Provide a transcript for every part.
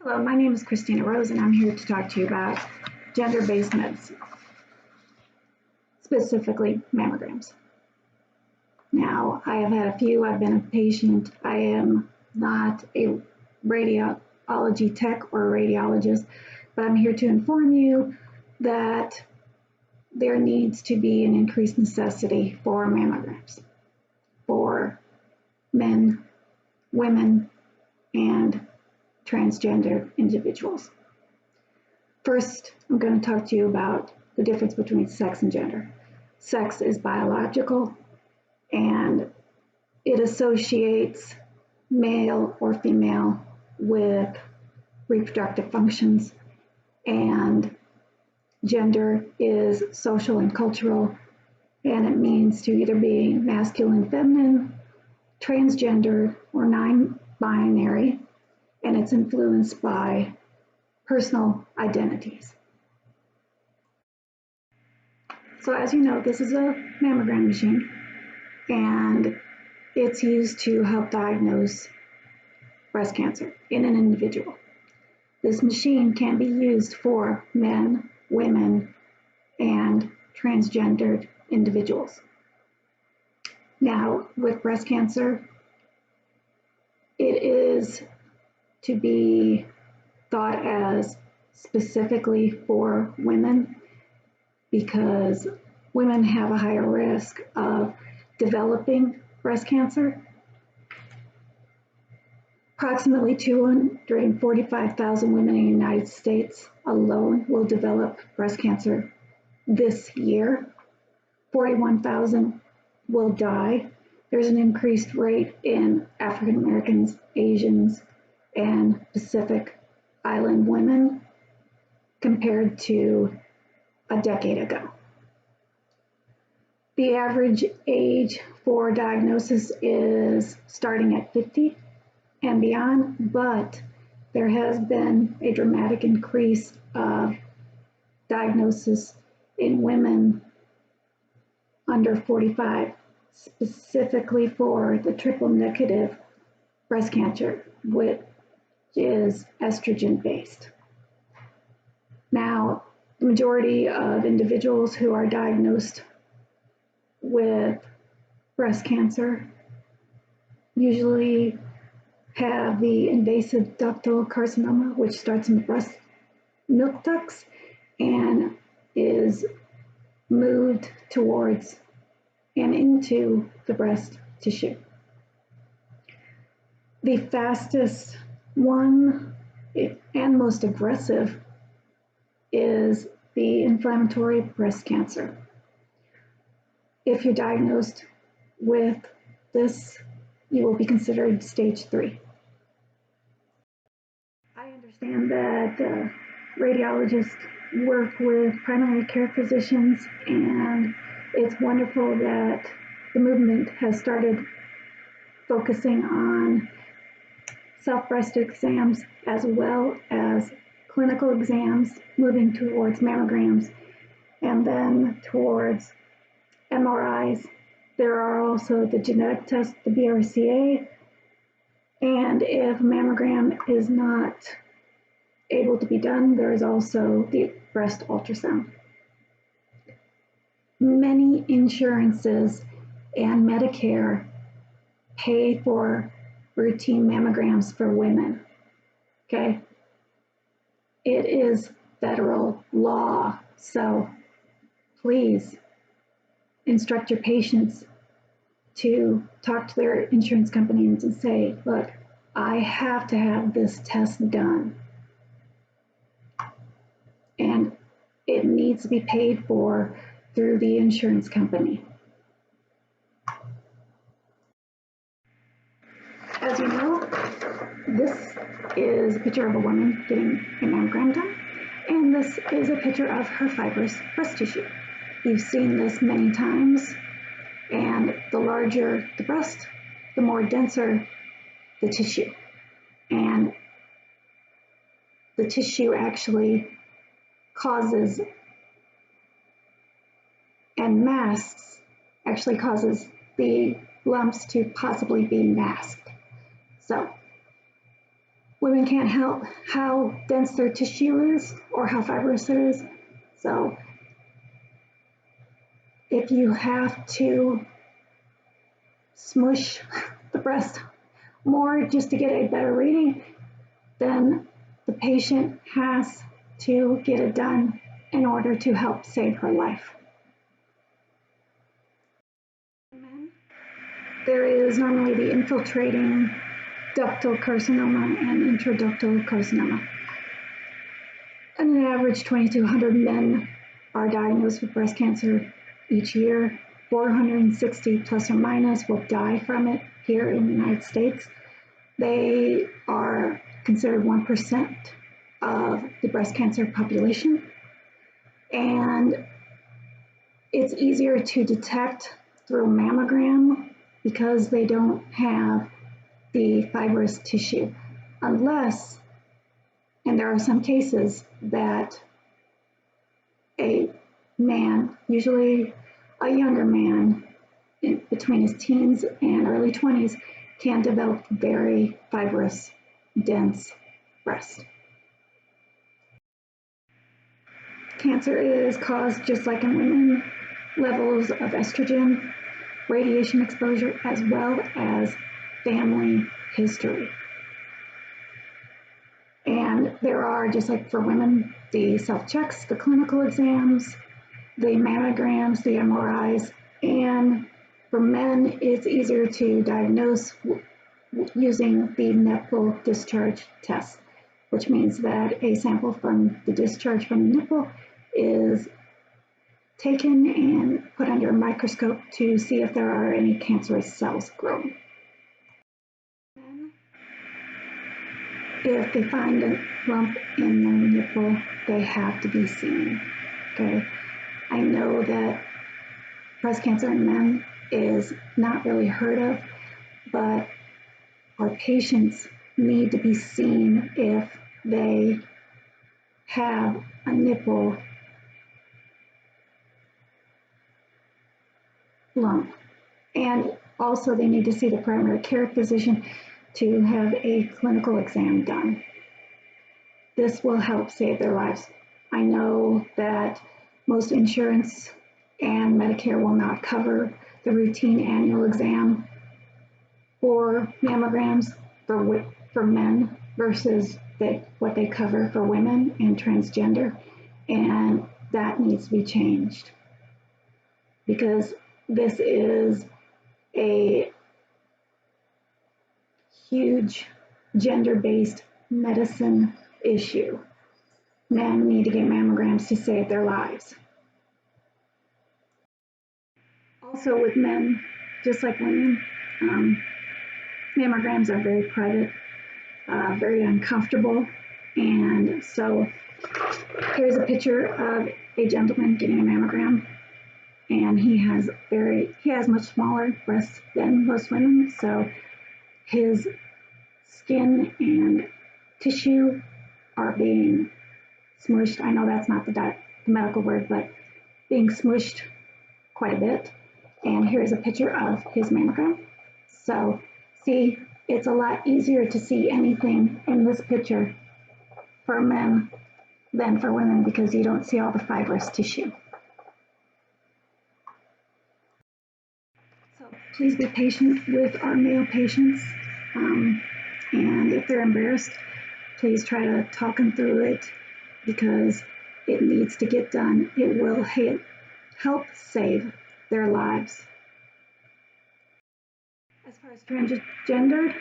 Hello, my name is Christina Rose, and I'm here to talk to you about gender-based medicine, specifically mammograms. Now, I have had a few. I've been a patient. I am not a radiology tech or a radiologist, but I'm here to inform you that there needs to be an increased necessity for mammograms for men, women, and transgender individuals. First, I'm going to talk to you about the difference between sex and gender. Sex is biological, and it associates male or female with reproductive functions, and gender is social and cultural, and it means to either be masculine, feminine, transgender, or non-binary, and it's influenced by personal identities. So as you know, this is a mammogram machine, and it's used to help diagnose breast cancer in an individual. This machine can be used for men, women, and transgendered individuals. Now, with breast cancer, it is to be thought as specifically for women because women have a higher risk of developing breast cancer. Approximately 245,000 women in the United States alone will develop breast cancer this year. 41,000 will die. There's an increased rate in African Americans, Asians, and Pacific Island women compared to a decade ago. The average age for diagnosis is starting at 50 and beyond, but there has been a dramatic increase of diagnosis in women under 45, specifically for the triple negative breast cancer, which is estrogen based. Now, the majority of individuals who are diagnosed with breast cancer usually have the invasive ductal carcinoma, which starts in the breast milk ducts and is moved towards and into the breast tissue. The fastest one and most aggressive is the inflammatory breast cancer. If you're diagnosed with this, you will be considered stage 3. I understand that radiologists work with primary care physicians, and it's wonderful that the movement has started focusing on self-breast exams as well as clinical exams, moving towards mammograms and then towards MRIs. There are also the genetic tests, the BRCA, and if a mammogram is not able to be done, there is also the breast ultrasound. Many insurances and Medicare pay for routine mammograms for women, okay? It is federal law, so please instruct your patients to talk to their insurance companies and say, look, I have to have this test done. And it needs to be paid for through the insurance company. As you know, this is a picture of a woman getting a mammogram done, and this is a picture of her fibrous breast tissue. You've seen this many times, and the larger the breast, the more denser the tissue. And the tissue actually causes and masks, actually causes the lumps to possibly be masked. So women can't help how dense their tissue is or how fibrous it is. So if you have to smush the breast more just to get a better reading, then the patient has to get it done in order to help save her life. There is normally the infiltrating ductal carcinoma and intraductal carcinoma. On an average, 2,200 men are diagnosed with breast cancer each year. 460 plus or minus will die from it here in the United States. They are considered 1% of the breast cancer population. And it's easier to detect through mammogram because they don't have the fibrous tissue, unless, and there are some cases that a man, usually a younger man between his teens and early 20s, can develop very fibrous, dense breast. Cancer is caused, just like in women, levels of estrogen, radiation exposure, as well as family history. And there are, just like for women, the self-checks, the clinical exams, the mammograms, the MRIs, and for men, it's easier to diagnose using the nipple discharge test, which means that a sample from the discharge from the nipple is taken and put under a microscope to see if there are any cancerous cells growing. If they find a lump in their nipple, they have to be seen. Okay, I know that breast cancer in men is not really heard of, but our patients need to be seen if they have a nipple lump. And also they need to see the primary care physician to have a clinical exam done. This will help save their lives. I know that most insurance and Medicare will not cover the routine annual exam for mammograms for men versus what they cover for women and transgender, and that needs to be changed because this is a huge gender-based medicine issue. Men need to get mammograms to save their lives. Also with men, just like women, mammograms are very private, very uncomfortable, and so here's a picture of a gentleman getting a mammogram, and he has much smaller breasts than most women, so his skin and tissue are being smushed. I know that's not the medical word, but being smushed quite a bit. And here's a picture of his mammogram. So see, it's a lot easier to see anything in this picture for men than for women because you don't see all the fibrous tissue. So please be patient with our male patients. And if they're embarrassed, please try to talk them through it because it needs to get done. It will help save their lives. As far as transgender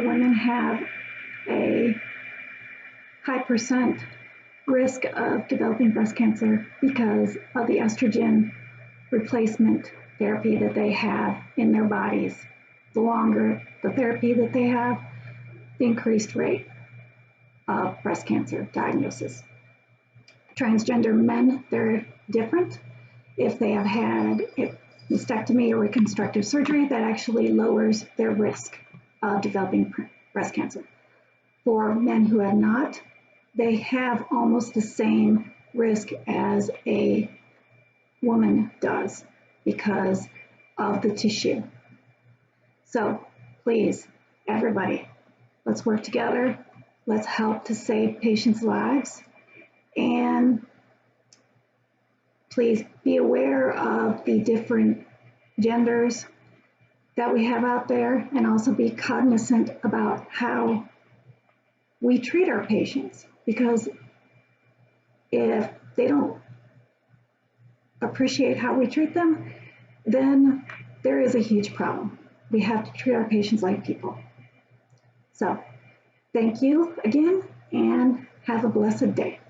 women have a high percent risk of developing breast cancer because of the estrogen replacement therapy that they have in their bodies. The longer the therapy that they have, the increased rate of breast cancer diagnosis. Transgender men, they're different. If they have had a mastectomy or reconstructive surgery, that actually lowers their risk of developing breast cancer. For men who have not, they have almost the same risk as a woman does because of the tissue. So please, everybody, Let's work together. Let's help to save patients' lives. And please be aware of the different genders that we have out there, and also be cognizant about how we treat our patients, because if they don't appreciate how we treat them, then there is a huge problem. We have to treat our patients like people. So thank you again, and have a blessed day.